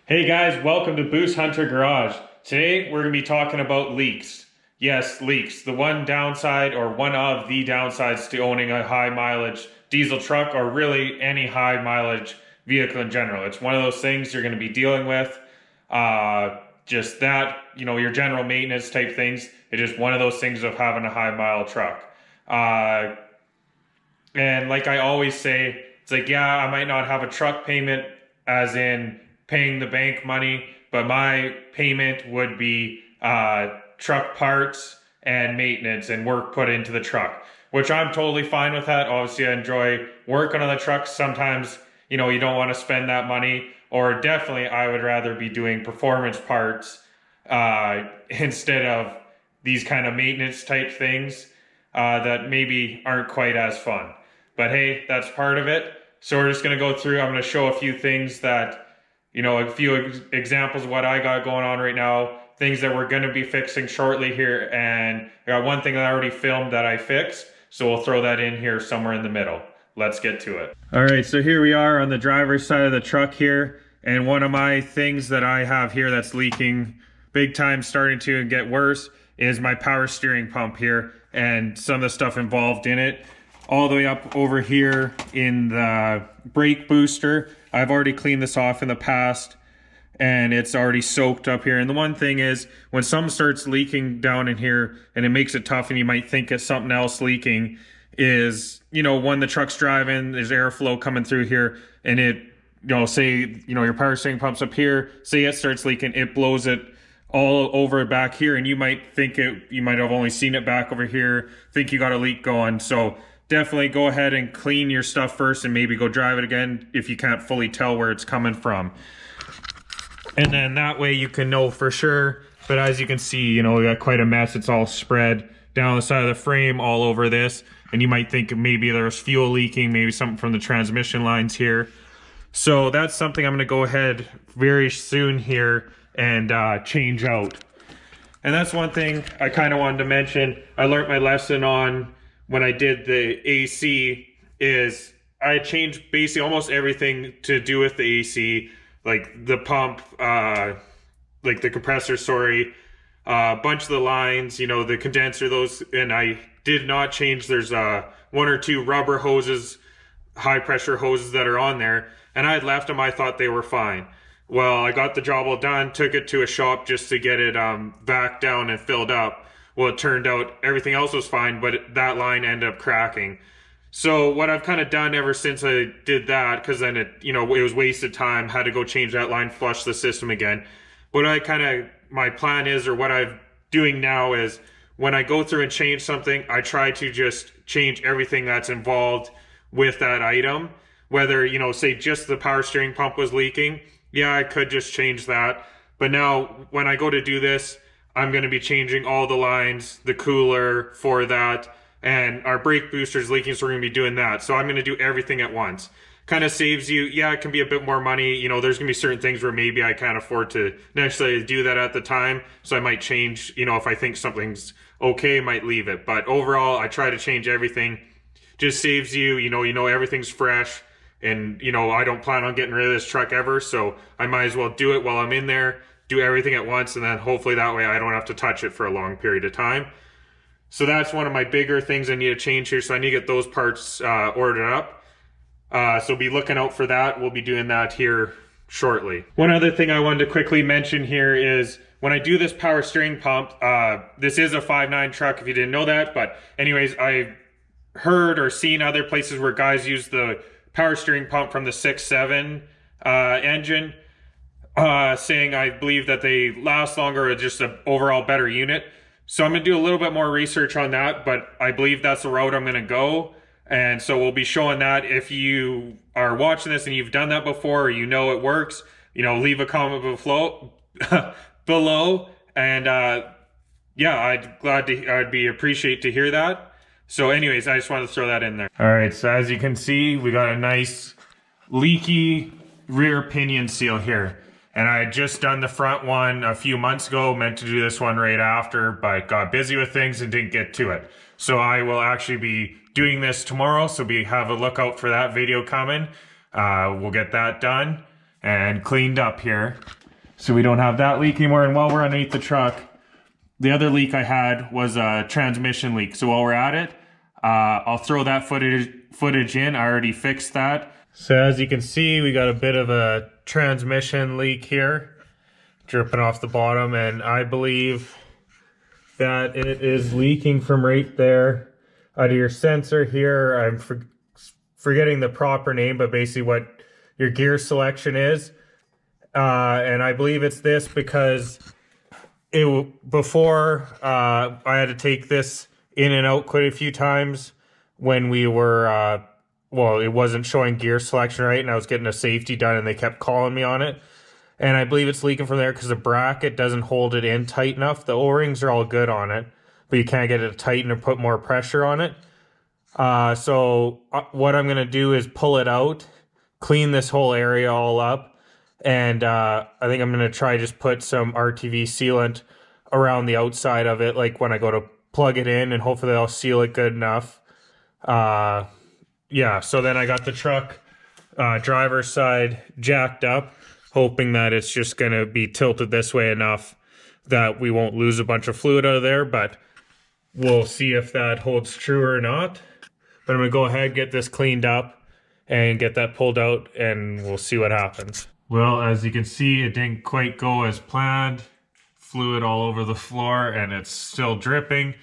Hey guys, welcome to Boost Hunter Garage. Today we're going to be talking about leaks. Yes, leaks. The one downside or one of the downsides to owning a high mileage diesel truck or really any high mileage vehicle in general. It's one of those things you're going to be dealing with. Just that, your general maintenance type things. It's just one of those things of having a high mile truck. And like I always say, it's like, yeah, I might not have a truck payment as in paying the bank money, but my payment would be truck parts and maintenance and work put into the truck, which I'm totally fine with that. Obviously, I enjoy working on the truck. Sometimes, you don't want to spend that money, or definitely I would rather be doing performance parts instead of these kind of maintenance type things that maybe aren't quite as fun. But hey, that's part of it. So we're just going to go through. I'm going to show a few things that, a few examples of what I got going on right now, things that we're going to be fixing shortly here. And I got one thing that I already filmed that I fixed. So we'll throw that in here somewhere in the middle. Let's get to it. All right, so here we are on the driver's side of the truck here. And one of my things that I have here that's leaking big time, starting to get worse, is my power steering pump here and some of the stuff involved in it. All the way up over here in the brake booster. I've already cleaned this off in the past and it's already soaked up here. And the one thing is, when something starts leaking down in here and it makes it tough and you might think it's something else leaking, is, when the truck's driving, there's airflow coming through here and it, say, your power steering pump's up here, say it starts leaking, it blows it all over back here, and you might think you might have only seen it back over here, think you got a leak going. So definitely go ahead and clean your stuff first and maybe go drive it again if you can't fully tell where it's coming from. And then that way you can know for sure. But as you can see, we got quite a mess. It's all spread down the side of the frame all over this. And you might think maybe there's fuel leaking, maybe something from the transmission lines here. So that's something I'm going to go ahead very soon here and change out. And that's one thing I kind of wanted to mention. I learned my lesson on when I did the AC, is I changed basically almost everything to do with the AC, like the pump, like the compressor, sorry, a bunch of the lines, the condenser, those, and I did not change. There's one or two rubber hoses, high pressure hoses that are on there, and I had left them. I thought they were fine. Well, I got the job all done, took it to a shop just to get it back down and filled up. Well, it turned out everything else was fine, but that line ended up cracking. So what I've kind of done ever since I did that, because then it was wasted time, had to go change that line, flush the system again. My plan is, or what I'm doing now is, when I go through and change something, I try to just change everything that's involved with that item. Whether, say just the power steering pump was leaking, yeah, I could just change that. But now when I go to do this, I'm going to be changing all the lines, the cooler for that, and our brake booster's leaking, so we're going to be doing that. So I'm going to do everything at once. Kind of saves you, yeah, it can be a bit more money. There's going to be certain things where maybe I can't afford to necessarily do that at the time, so I might change, if I think something's okay, I might leave it. But overall, I try to change everything. Just saves you, everything's fresh, and, I don't plan on getting rid of this truck ever, so I might as well do it while I'm in there. Do everything at once, and then hopefully that way I don't have to touch it for a long period of time. So that's one of my bigger things I need to change here. So I need to get those parts ordered up. So be looking out for that. We'll be doing that here shortly. One other thing I wanted to quickly mention here is when I do this power steering pump, this is a 5.9 truck if you didn't know that. But anyways, I've heard or seen other places where guys use the power steering pump from the 6.7 engine. Saying I believe that they last longer or just an overall better unit. So I'm going to do a little bit more research on that, but I believe that's the route I'm going to go. And so we'll be showing that. If you are watching this and you've done that before, or it works, leave a comment below. And yeah, I'd be appreciate to hear that. So anyways, I just wanted to throw that in there. All right, so as you can see, we got a nice leaky rear pinion seal here. And I had just done the front one a few months ago, meant to do this one right after, but got busy with things and didn't get to it. So I will actually be doing this tomorrow, so have a look out for that video coming. We'll get that done. and cleaned up here, so we don't have that leak anymore. And while we're underneath the truck, the other leak I had was a transmission leak. So while we're at it, I'll throw that footage in. I already fixed that. So as you can see, we got a bit of a transmission leak here, dripping off the bottom, and I believe that it is leaking from right there out of your sensor here. I'm forgetting the proper name, but basically what your gear selection is. And I believe it's this because before I had to take this in and out quite a few times when we were, well, it wasn't showing gear selection right, and I was getting a safety done, and they kept calling me on it. And I believe it's leaking from there because the bracket doesn't hold it in tight enough. The O-rings are all good on it, but you can't get it to tighten or put more pressure on it. So what I'm going to do is pull it out, clean this whole area all up, and I think I'm going to try just put some RTV sealant around the outside of it, like when I go to plug it in, and hopefully I'll seal it good enough. Yeah, so then I got the truck driver's side jacked up, hoping that it's just going to be tilted this way enough that we won't lose a bunch of fluid out of there, but we'll see if that holds true or not. But I'm going to go ahead, get this cleaned up, and get that pulled out, and we'll see what happens. Well, as you can see, it didn't quite go as planned. Fluid all over the floor, and it's still dripping.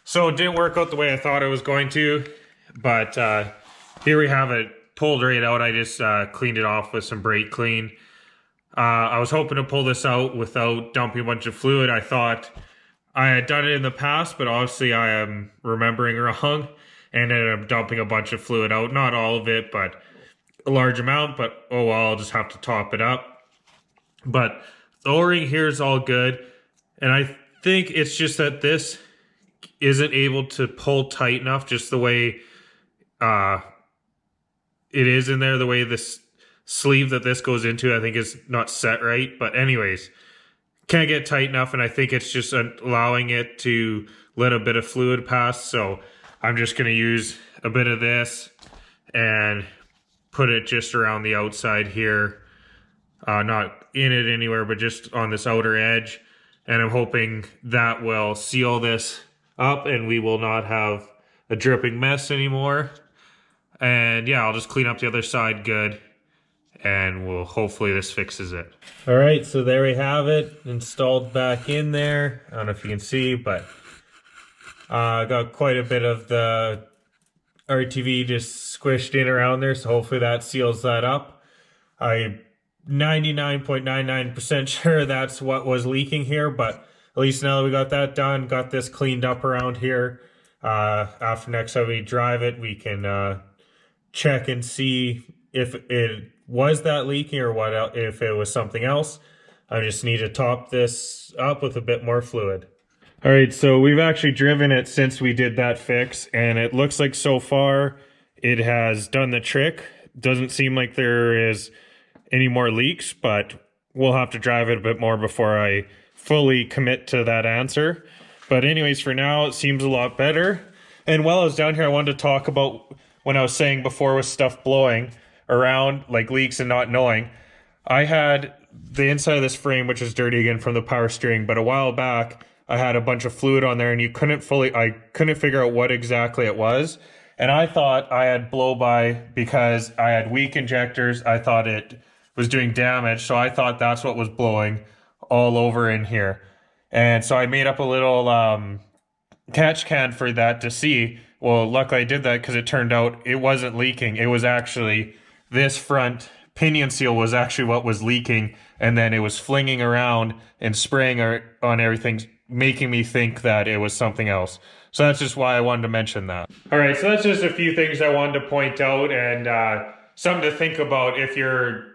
So it didn't work out the way I thought it was going to, but here we have it pulled right out. I just cleaned it off with some brake clean. I was hoping to pull this out without dumping a bunch of fluid. I thought I had done it in the past, but obviously I am remembering wrong and ended up dumping a bunch of fluid out. Not all of it, but a large amount, but oh well, I'll just have to top it up. But the O-ring here is all good, and I think it's just that this isn't able to pull tight enough, just the way it is in there, the way this sleeve that this goes into, I think is not set right. But anyways, can't get tight enough, and I think it's just allowing it to let a bit of fluid pass. So I'm just going to use a bit of this and put it just around the outside here, not in it anywhere, but just on this outer edge. And I'm hoping that will seal this up and we will not have a dripping mess anymore. And yeah, I'll just clean up the other side good, and we'll hopefully this fixes it. All right, so there we have it installed back in there. I don't know if you can see, but I got quite a bit of the RTV just squished in around there, so hopefully that seals that up. I'm 99.99% sure that's what was leaking here, but at least now that we got that done, got this cleaned up around here, after next time we drive it, we can check and see if it was that leaking or what, if it was something else. I just need to top this up with a bit more fluid. All right, so we've actually driven it since we did that fix, and it looks like so far it has done the trick. Doesn't seem like there is any more leaks, but we'll have to drive it a bit more before I fully commit to that answer. But anyways, for now, it seems a lot better. And while I was down here, I wanted to talk about when I was saying before with stuff blowing around, like leaks and not knowing. I had the inside of this frame, which is dirty again from the power steering, but a while back, I had a bunch of fluid on there, and I couldn't figure out what exactly it was. And I thought I had blowby because I had weak injectors. I thought it was doing damage, so I thought that's what was blowing all over in here. And so I made up a little catch can for that to see. Well, luckily I did that because it turned out it wasn't leaking. It was actually this front pinion seal was actually what was leaking, and then it was flinging around and spraying on everything, making me think that it was something else. So that's just why I wanted to mention that. All right, so that's just a few things I wanted to point out, and something to think about if you're,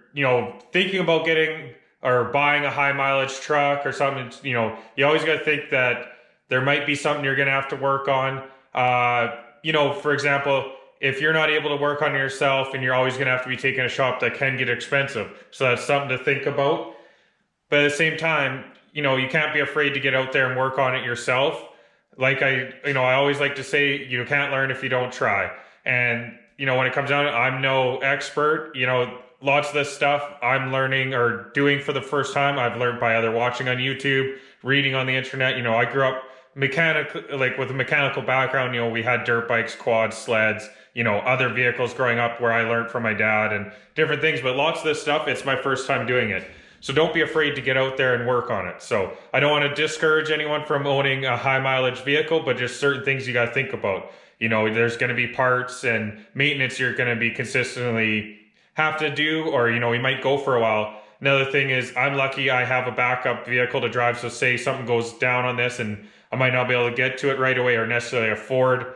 thinking about getting or buying a high mileage truck or something. You always got to think that there might be something you're going to have to work on. For example, if you're not able to work on it yourself, and you're always going to have to be taking a shop, that can get expensive. So that's something to think about. But at the same time, you can't be afraid to get out there and work on it yourself. Like I always like to say, you can't learn if you don't try. And, when it comes down to it, I'm no expert, lots of this stuff I'm learning or doing for the first time. I've learned by either watching on YouTube, reading on the internet. You know, I grew up like with a mechanical background. You know, we had dirt bikes, quads, sleds, you know, other vehicles growing up where I learned from my dad and different things. But lots of this stuff, it's my first time doing it. So don't be afraid to get out there and work on it. So I don't want to discourage anyone from owning a high mileage vehicle, but just certain things you got to think about. You know, there's going to be parts and maintenance you're going to be consistently have to do, or, you know, we might go for a while. Another thing is I'm lucky I have a backup vehicle to drive. So say something goes down on this and I might not be able to get to it right away or necessarily afford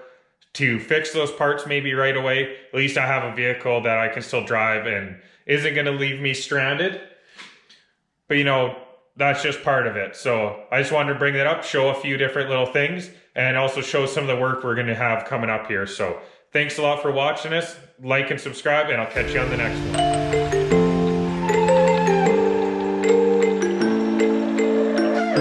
to fix those parts maybe right away. At least I have a vehicle that I can still drive and isn't going to leave me stranded. But, you know, that's just part of it. So I just wanted to bring that up, show a few different little things, and also show some of the work we're going to have coming up here. So thanks a lot for watching us. Like and subscribe, and I'll catch you on the next one.